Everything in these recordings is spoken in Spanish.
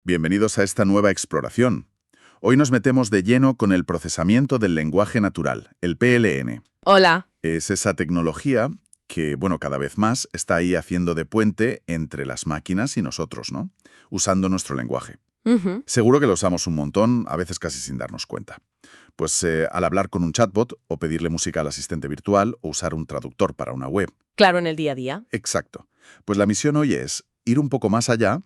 Bienvenidos a esta nueva exploración. Hoy nos metemos de lleno con el procesamiento del lenguaje natural, el PLN. Hola. Es esa tecnología que, cada vez más está ahí haciendo de puente entre las máquinas y nosotros, ¿no? Usando nuestro lenguaje. Ujú. Seguro que lo usamos un montón, a veces casi sin darnos cuenta. Pues al hablar con un chatbot, o pedirle música al asistente virtual, o usar un traductor para una web. Claro, en el día a día. Exacto. Pues la misión hoy es ir un poco más allá,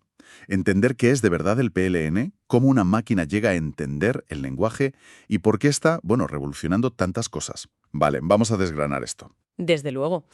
entender qué es de verdad el PLN, cómo una máquina llega a entender el lenguaje y por qué está, revolucionando tantas cosas. Vale, vamos a desgranar esto. Desde luego.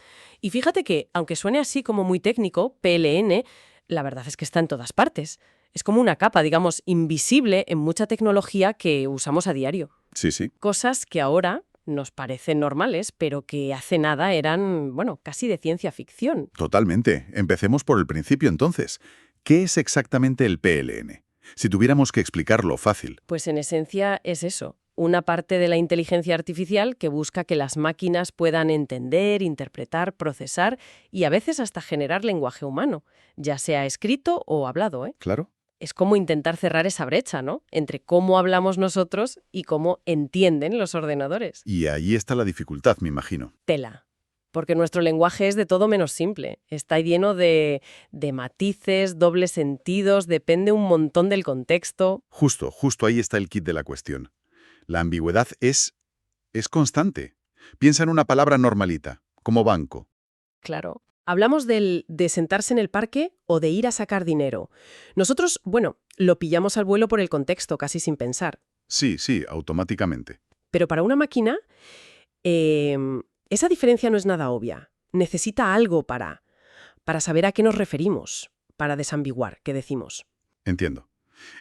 Y fíjate que, aunque suene así como muy técnico, PLN, la verdad es que está en todas partes. Es como una capa, digamos, invisible en mucha tecnología que usamos a diario. Sí, sí. Cosas que ahora nos parecen normales, pero que hace nada eran, casi de ciencia ficción. Totalmente. Empecemos por el principio entonces. ¿Qué es exactamente el PLN? Si tuviéramos que explicarlo fácil. Pues en esencia es eso, una parte de la inteligencia artificial que busca que las máquinas puedan entender, interpretar, procesar y a veces hasta generar lenguaje humano, ya sea escrito o hablado, ¿eh? Claro. Es como intentar cerrar esa brecha, ¿no? Entre cómo hablamos nosotros y cómo entienden los ordenadores. Y ahí está la dificultad, me imagino. Tela. Porque nuestro lenguaje es de todo menos simple. Está lleno de matices, dobles sentidos, depende un montón del contexto. Justo ahí está el kit de la cuestión. La ambigüedad es constante. Piensa en una palabra normalita, como banco. Claro. Hablamos de sentarse en el parque o de ir a sacar dinero. Nosotros, lo pillamos al vuelo por el contexto, casi sin pensar. Sí, automáticamente. Pero para una máquina, esa diferencia no es nada obvia. Necesita algo para saber a qué nos referimos, para desambiguar qué decimos. Entiendo.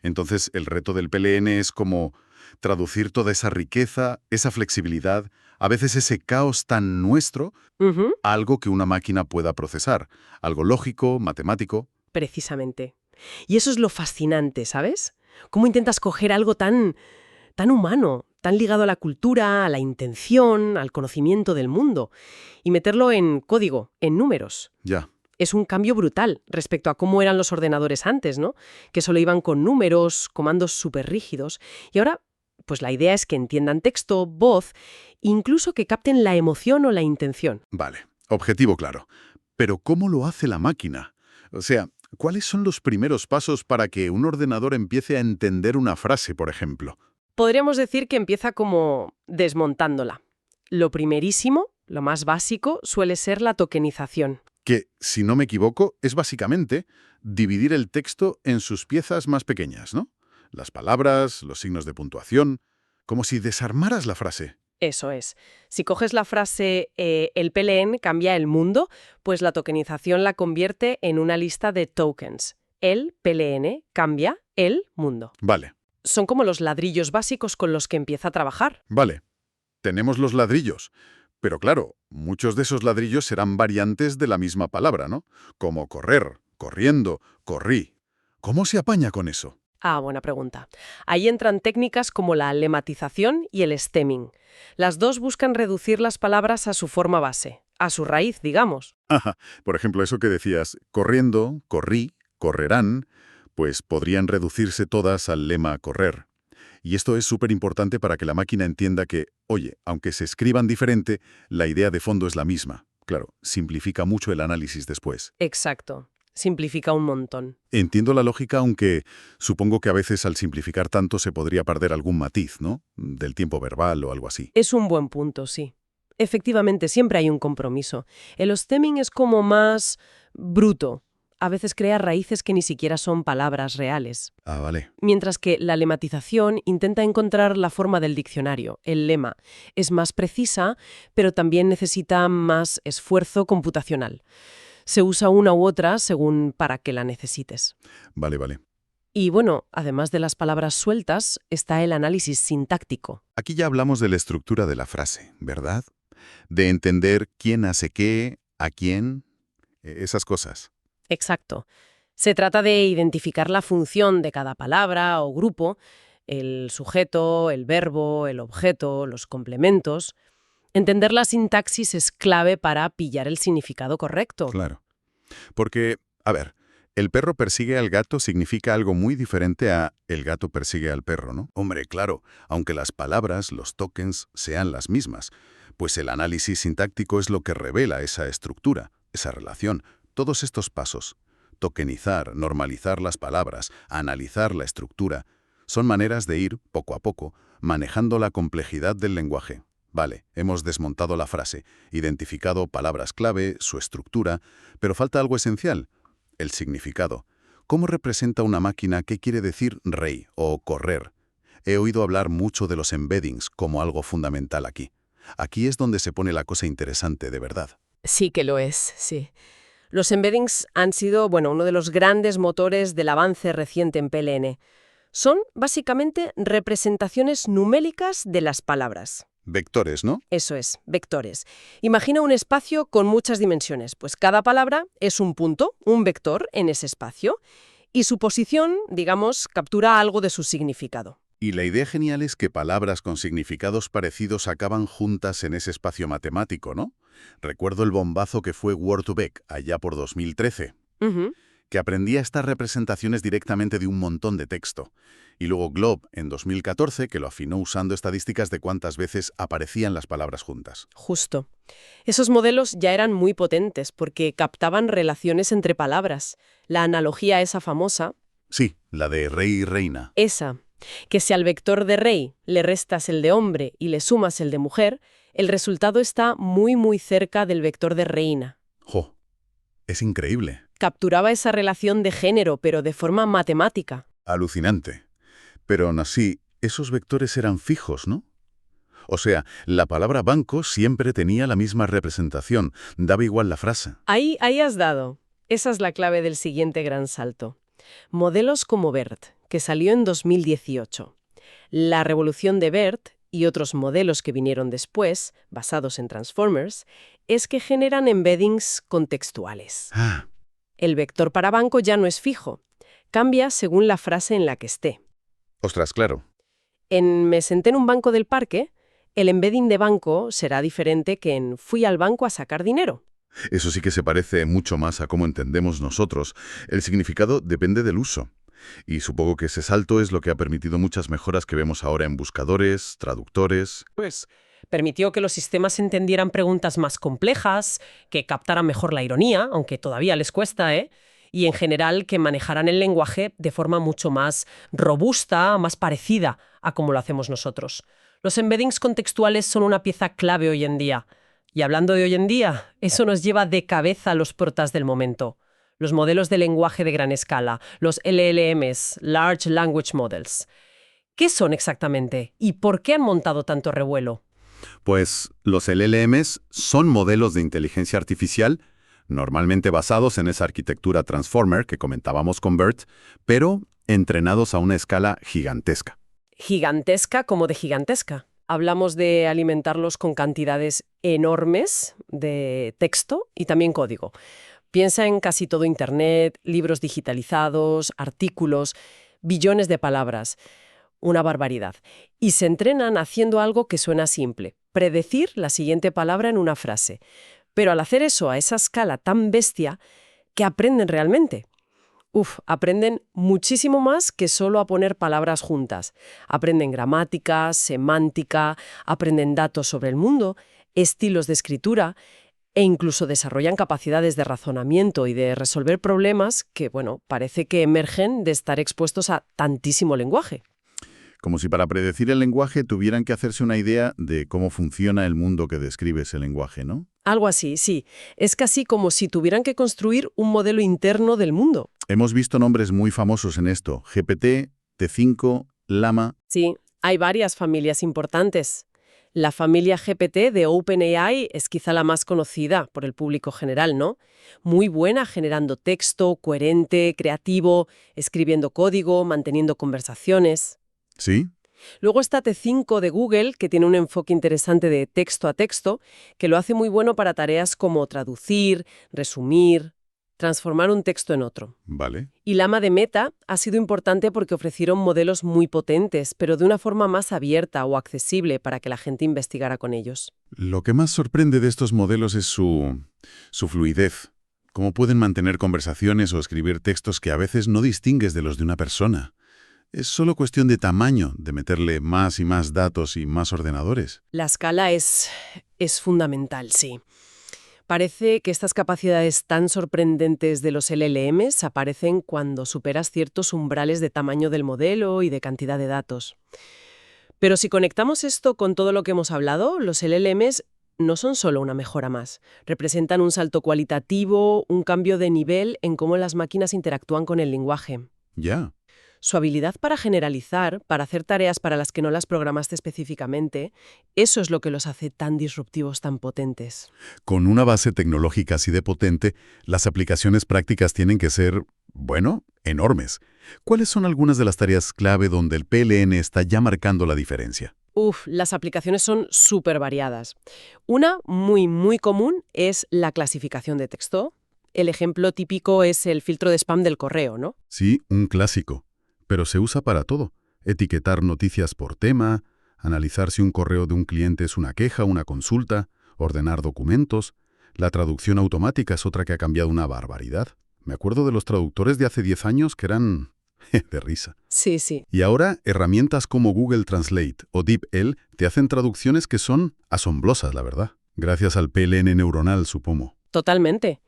Entonces, el reto del PLN es como traducir toda esa riqueza, esa flexibilidad, a veces ese caos tan nuestro, Ujú. a algo que una máquina pueda procesar. Algo lógico, matemático. Precisamente. Y eso es lo fascinante, ¿sabes? Cómo intentas coger algo tan humano, tan ligado a la cultura, a la intención, al conocimiento del mundo, y meterlo en código, en números. Ya. Es un cambio brutal respecto a cómo eran los ordenadores antes, ¿no? Que solo iban con números, comandos súper rígidos. Y ahora, pues la idea es que entiendan texto, voz, incluso que capten la emoción o la intención. Vale. Objetivo claro. Pero ¿cómo lo hace la máquina? O sea, ¿cuáles son los primeros pasos para que un ordenador empiece a entender una frase, por ejemplo? Podríamos decir que empieza como desmontándola. Lo primerísimo, lo más básico, suele ser la tokenización. Que, si no me equivoco, es básicamente dividir el texto en sus piezas más pequeñas, ¿no? Las palabras, los signos de puntuación, como si desarmaras la frase. Eso es. Si coges la frase el PLN cambia el mundo, pues la tokenización la convierte en una lista de tokens. El PLN cambia el mundo. Vale, Son como los ladrillos básicos con los que empieza a trabajar. vale. Tenemos los ladrillos. Pero claro, muchos de esos ladrillos serán variantes de la misma palabra, ¿no? Como correr, corriendo, corrí. ¿Cómo se apaña con eso? Ah, buena pregunta. Ahí entran técnicas como la lematización y el stemming. Las dos buscan reducir las palabras a su forma base, a su raíz, digamos. Ajá. Por ejemplo, eso que decías, corriendo, corrí, correrán, pues podrían reducirse todas al lema correr. Y esto es súper importante para que la máquina entienda que, oye, aunque se escriban diferente, la idea de fondo es la misma. Claro, simplifica mucho el análisis después. Exacto. Simplifica un montón. Entiendo la lógica, aunque supongo que a veces al simplificar tanto se podría perder algún matiz, ¿no? Del tiempo verbal o algo así. Es un buen punto, sí. Efectivamente, siempre hay un compromiso. El stemming es como más bruto. A veces crea raíces que ni siquiera son palabras reales. Ah, vale. Mientras que la lematización intenta encontrar la forma del diccionario, el lema. Es más precisa, pero también necesita más esfuerzo computacional. Se usa una u otra según para qué la necesites. Vale. Y además de las palabras sueltas, está el análisis sintáctico. Aquí ya hablamos de la estructura de la frase, ¿verdad? De entender quién hace qué, a quién, esas cosas. Exacto. Se trata de identificar la función de cada palabra o grupo, el sujeto, el verbo, el objeto, los complementos. Entender la sintaxis es clave para pillar el significado correcto. Claro. Porque, a ver, El perro persigue al gato significa algo muy diferente a el gato persigue al perro, ¿no? Hombre, claro, aunque las palabras, los tokens, sean las mismas, pues el análisis sintáctico es lo que revela esa estructura, esa relación, todos estos pasos. Tokenizar, normalizar las palabras, analizar la estructura, son maneras de ir, poco a poco, manejando la complejidad del lenguaje. Vale, hemos desmontado la frase, identificado palabras clave, su estructura, pero falta algo esencial. El significado. ¿Cómo representa una máquina qué quiere decir rey o correr? He oído hablar mucho de los embeddings como algo fundamental aquí. Aquí es donde se pone la cosa interesante de verdad. Sí que lo es, sí. Los embeddings han sido, uno de los grandes motores del avance reciente en PLN. Son, básicamente, representaciones numéricas de las palabras. Vectores, ¿no? Eso es, vectores. Imagina un espacio con muchas dimensiones, pues cada palabra es un punto, un vector en ese espacio, y su posición, digamos, captura algo de su significado. Y la idea genial es que palabras con significados parecidos acaban juntas en ese espacio matemático, ¿no? Recuerdo el bombazo que fue Word2Vec allá por 2013. Ujú. Que aprendía estas representaciones directamente de un montón de texto. Y luego Glob, en 2014, que lo afinó usando estadísticas de cuántas veces aparecían las palabras juntas. Justo. Esos modelos ya eran muy potentes porque captaban relaciones entre palabras. La analogía esa famosa, Sí, la de rey y reina. esa, que si al vector de rey le restas el de hombre y le sumas el de mujer, el resultado está muy muy cerca del vector de reina. ¡Jo! Es increíble. Capturaba esa relación de género, pero de forma matemática. Alucinante. Pero aún así, esos vectores eran fijos, ¿no? O sea, la palabra banco siempre tenía la misma representación, daba igual la frase. Ahí has dado. Esa es la clave del siguiente gran salto. Modelos como BERT, que salió en 2018. La revolución de BERT y otros modelos que vinieron después, basados en Transformers, es que generan embeddings contextuales. Ah, El vector para banco ya no es fijo. Cambia según la frase en la que esté. ostras, claro. En me senté en un banco del parque, el embedding de banco será diferente que en fui al banco a sacar dinero. Eso sí que se parece mucho más a cómo entendemos nosotros. El significado depende del uso. Y supongo que ese salto es lo que ha permitido muchas mejoras que vemos ahora en buscadores, traductores. Pues permitió que los sistemas entendieran preguntas más complejas, que captaran mejor la ironía, aunque todavía les cuesta, y en general que manejaran el lenguaje de forma mucho más robusta, más parecida a como lo hacemos nosotros. Los embeddings contextuales son una pieza clave hoy en día. Y hablando de hoy en día, eso nos lleva de cabeza a los protas del momento. Los modelos de lenguaje de gran escala, los LLMs, Large Language Models. ¿Qué son exactamente? ¿Y por qué han montado tanto revuelo? Pues los LLMs son modelos de inteligencia artificial, normalmente basados en esa arquitectura Transformer que comentábamos con BERT, pero entrenados a una escala gigantesca. Gigantesca como de gigantesca. Hablamos de alimentarlos con cantidades enormes de texto y también código. Piensa en casi todo Internet, libros digitalizados, artículos, billones de palabras. Una barbaridad. Y se entrenan haciendo algo que suena simple, predecir la siguiente palabra en una frase. Pero al hacer eso a esa escala tan bestia, ¿qué aprenden realmente? Aprenden muchísimo más que solo a poner palabras juntas. Aprenden gramática, semántica, aprenden datos sobre el mundo, estilos de escritura e incluso desarrollan capacidades de razonamiento y de resolver problemas que, parece que emergen de estar expuestos a tantísimo lenguaje. Como si para predecir el lenguaje tuvieran que hacerse una idea de cómo funciona el mundo que describe ese lenguaje, ¿no? Algo así, sí. Es casi como si tuvieran que construir un modelo interno del mundo. Hemos visto nombres muy famosos en esto: GPT, T5, Llama. Sí, hay varias familias importantes. La familia GPT de OpenAI es quizá la más conocida por el público general, ¿no? Muy buena generando texto, coherente, creativo, escribiendo código, manteniendo conversaciones. ¿Sí? Luego está T5 de Google, que tiene un enfoque interesante de texto a texto, que lo hace muy bueno para tareas como traducir, resumir, transformar un texto en otro. Vale. Y Llama de Meta ha sido importante porque ofrecieron modelos muy potentes, pero de una forma más abierta o accesible para que la gente investigara con ellos. Lo que más sorprende de estos modelos es su fluidez. Cómo pueden mantener conversaciones o escribir textos que a veces no distingues de los de una persona. Es solo cuestión de tamaño, de meterle más y más datos y más ordenadores. La escala es fundamental, sí. Parece que estas capacidades tan sorprendentes de los LLMs aparecen cuando superas ciertos umbrales de tamaño del modelo y de cantidad de datos. Pero si conectamos esto con todo lo que hemos hablado, los LLMs no son solo una mejora más. Representan un salto cualitativo, un cambio de nivel en cómo las máquinas interactúan con el lenguaje. Ya. Su habilidad para generalizar, para hacer tareas para las que no las programaste específicamente, eso es lo que los hace tan disruptivos, tan potentes. Con una base tecnológica así de potente, las aplicaciones prácticas tienen que ser, bueno, enormes. ¿Cuáles son algunas de las tareas clave donde el PLN está ya marcando la diferencia? Las aplicaciones son súper variadas. Una muy común es la clasificación de texto. El ejemplo típico es el filtro de spam del correo, ¿no? Sí, un clásico. Pero se usa para todo. Etiquetar noticias por tema, analizar si un correo de un cliente es una queja, una consulta, ordenar documentos. La traducción automática es otra que ha cambiado una barbaridad. Me acuerdo de los traductores de hace 10 años que eran de risa. Sí. Y ahora, herramientas como Google Translate o DeepL te hacen traducciones que son asombrosas, la verdad. Gracias al PLN neuronal, supongo. Totalmente.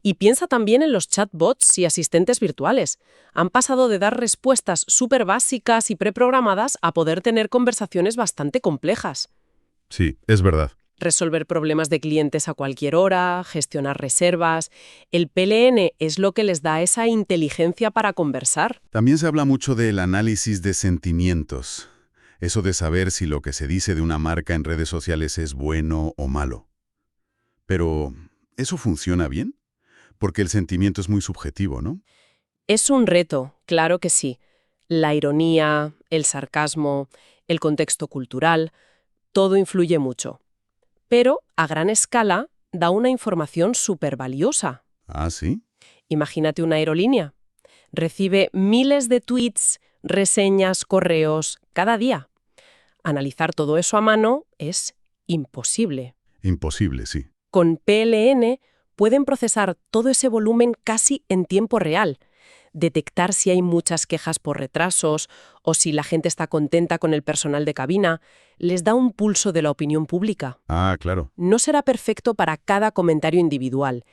Y piensa también en los chatbots y asistentes virtuales. Han pasado de dar respuestas súper básicas y preprogramadas a poder tener conversaciones bastante complejas. Sí, es verdad. Resolver problemas de clientes a cualquier hora, gestionar reservas. El PLN es lo que les da esa inteligencia para conversar. También se habla mucho del análisis de sentimientos. Eso de saber si lo que se dice de una marca en redes sociales es bueno o malo. Pero, ¿eso funciona bien? Porque el sentimiento es muy subjetivo, ¿no? Es un reto, claro que sí. La ironía, el sarcasmo, el contexto cultural, todo influye mucho. Pero, a gran escala, da una información súper valiosa. Ah, ¿sí? Imagínate una aerolínea. Recibe miles de tweets, reseñas, correos, cada día. Analizar todo eso a mano es imposible. Imposible, sí. Con PLN pueden procesar todo ese volumen casi en tiempo real, detectar si hay muchas quejas por retrasos o si la gente está contenta con el personal de cabina, les da un pulso de la opinión pública. Ah, claro. No será perfecto para cada comentario individual,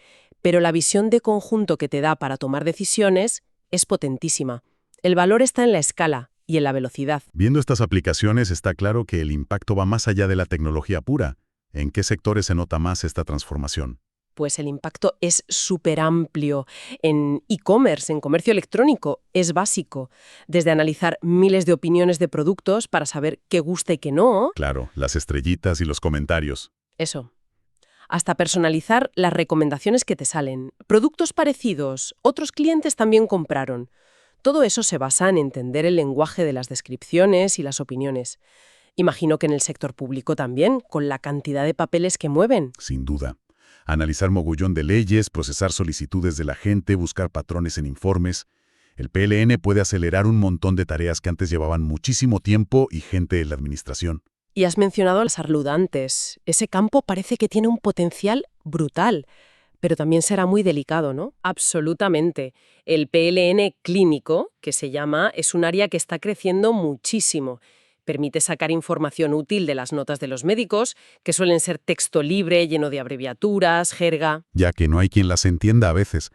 pero la visión de conjunto que te da para tomar decisiones es potentísima. El valor está en la escala y en la velocidad. Viendo estas aplicaciones está claro que el impacto va más allá de la tecnología pura. ¿En qué sectores se nota más esta transformación? Pues el impacto es súper amplio. En e-commerce, en comercio electrónico, es básico. Desde analizar miles de opiniones de productos para saber qué gusta y qué no. Claro, las estrellitas y los comentarios. Eso. Hasta personalizar las recomendaciones que te salen. Productos parecidos, otros clientes también compraron. Todo eso se basa en entender el lenguaje de las descripciones y las opiniones. Imagino que en el sector público también, con la cantidad de papeles que mueven. Sin duda. Analizar mogollón de leyes, procesar solicitudes de la gente, buscar patrones en informes. El PLN puede acelerar un montón de tareas que antes llevaban muchísimo tiempo y gente en la administración. Y has mencionado a la salud antes. Ese campo parece que tiene un potencial brutal, pero también será muy delicado, ¿no? Absolutamente. El PLN clínico, que se llama, es un área que está creciendo muchísimo. Permite sacar información útil de las notas de los médicos, que suelen ser texto libre, lleno de abreviaturas, jerga. Ya que no hay quien las entienda a veces.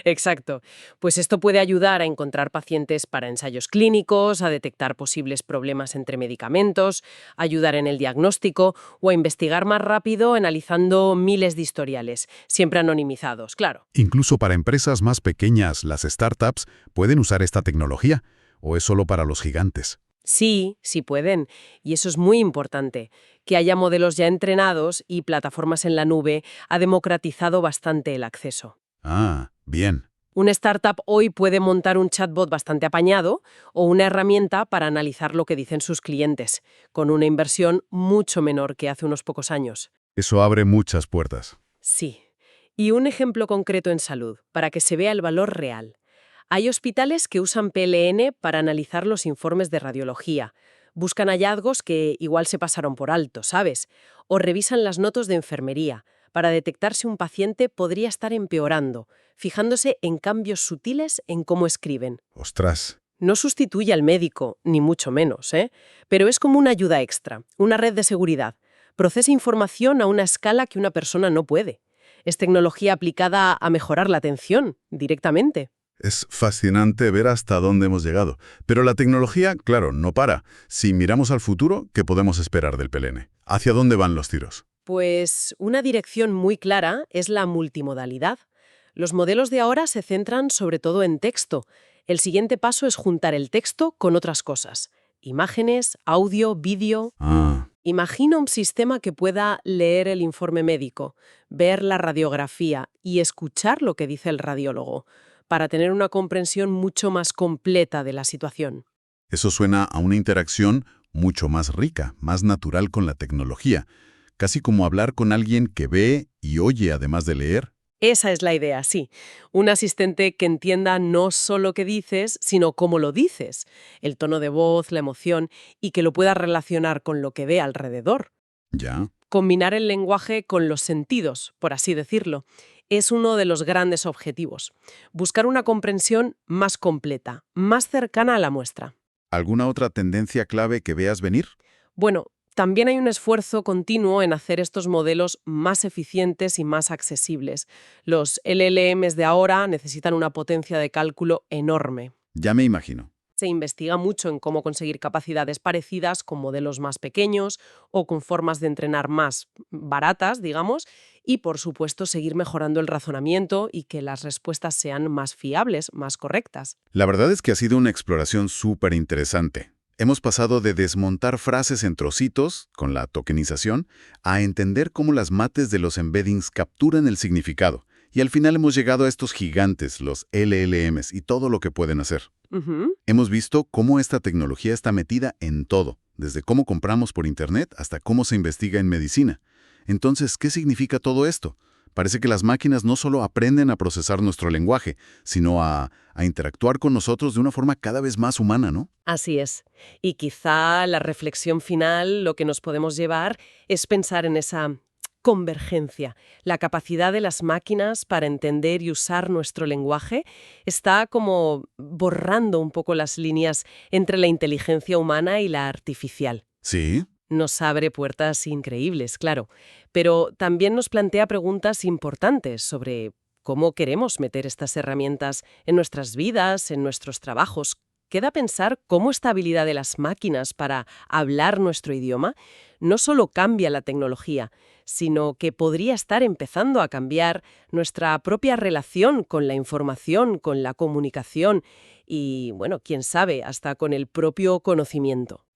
Exacto. Pues esto puede ayudar a encontrar pacientes para ensayos clínicos, a detectar posibles problemas entre medicamentos, ayudar en el diagnóstico o a investigar más rápido analizando miles de historiales, siempre anonimizados, claro. Incluso para empresas más pequeñas, las startups pueden usar esta tecnología, ¿o es solo para los gigantes? Sí pueden. Y eso es muy importante. Que haya modelos ya entrenados y plataformas en la nube ha democratizado bastante el acceso. Ah, bien. Una startup hoy puede montar un chatbot bastante apañado o una herramienta para analizar lo que dicen sus clientes, con una inversión mucho menor que hace unos pocos años. Eso abre muchas puertas. Sí. Y un ejemplo concreto en salud, para que se vea el valor real. Hay hospitales que usan PLN para analizar los informes de radiología. Buscan hallazgos que igual se pasaron por alto, ¿sabes? O revisan las notas de enfermería para detectar si un paciente podría estar empeorando, fijándose en cambios sutiles en cómo escriben. Ostras. No sustituye al médico, ni mucho menos, ¿eh? Pero es como una ayuda extra, una red de seguridad. Procesa información a una escala que una persona no puede. Es tecnología aplicada a mejorar la atención, directamente. Es fascinante ver hasta dónde hemos llegado. Pero la tecnología, claro, no para. Si miramos al futuro, ¿qué podemos esperar del PLN? ¿Hacia dónde van los tiros? Pues una dirección muy clara es la multimodalidad. Los modelos de ahora se centran sobre todo en texto. El siguiente paso es juntar el texto con otras cosas. Imágenes, audio, vídeo. Ah, Imagina un sistema que pueda leer el informe médico, ver la radiografía y escuchar lo que dice el radiólogo, para tener una comprensión mucho más completa de la situación. eso suena a una interacción mucho más rica, más natural con la tecnología. Casi como hablar con alguien que ve y oye además de leer. Esa es la idea, sí. Un asistente que entienda no solo qué dices, sino cómo lo dices, el tono de voz, la emoción, y que lo pueda relacionar con lo que ve alrededor. Ya. Combinar el lenguaje con los sentidos, por así decirlo, es uno de los grandes objetivos. Buscar una comprensión más completa, más cercana a la muestra. ¿Alguna otra tendencia clave que veas venir? Bueno, también hay un esfuerzo continuo en hacer estos modelos más eficientes y más accesibles. Los LLMs de ahora necesitan una potencia de cálculo enorme. Ya me imagino. Se investiga mucho en cómo conseguir capacidades parecidas con modelos más pequeños o con formas de entrenar más baratas, digamos, y por supuesto seguir mejorando el razonamiento y que las respuestas sean más fiables, más correctas. La verdad es que ha sido una exploración súper interesante. Hemos pasado de desmontar frases en trocitos, con la tokenización, a entender cómo las mates de los embeddings capturan el significado. Y al final hemos llegado a estos gigantes, los LLMs, y todo lo que pueden hacer. Ujú. Hemos visto cómo esta tecnología está metida en todo, desde cómo compramos por Internet hasta cómo se investiga en medicina. Entonces, ¿qué significa todo esto? Parece que las máquinas no solo aprenden a procesar nuestro lenguaje, sino a interactuar con nosotros de una forma cada vez más humana, ¿no? Así es. Y quizá la reflexión final, lo que nos podemos llevar, es pensar en esa convergencia. La capacidad de las máquinas para entender y usar nuestro lenguaje está como borrando un poco las líneas entre la inteligencia humana y la artificial. Sí. Nos abre puertas increíbles, claro, pero también nos plantea preguntas importantes sobre cómo queremos meter estas herramientas en nuestras vidas, en nuestros trabajos. Queda pensar cómo esta habilidad de las máquinas para hablar nuestro idioma no solo cambia la tecnología, sino que podría estar empezando a cambiar nuestra propia relación con la información, con la comunicación y, bueno, quién sabe, hasta con el propio conocimiento.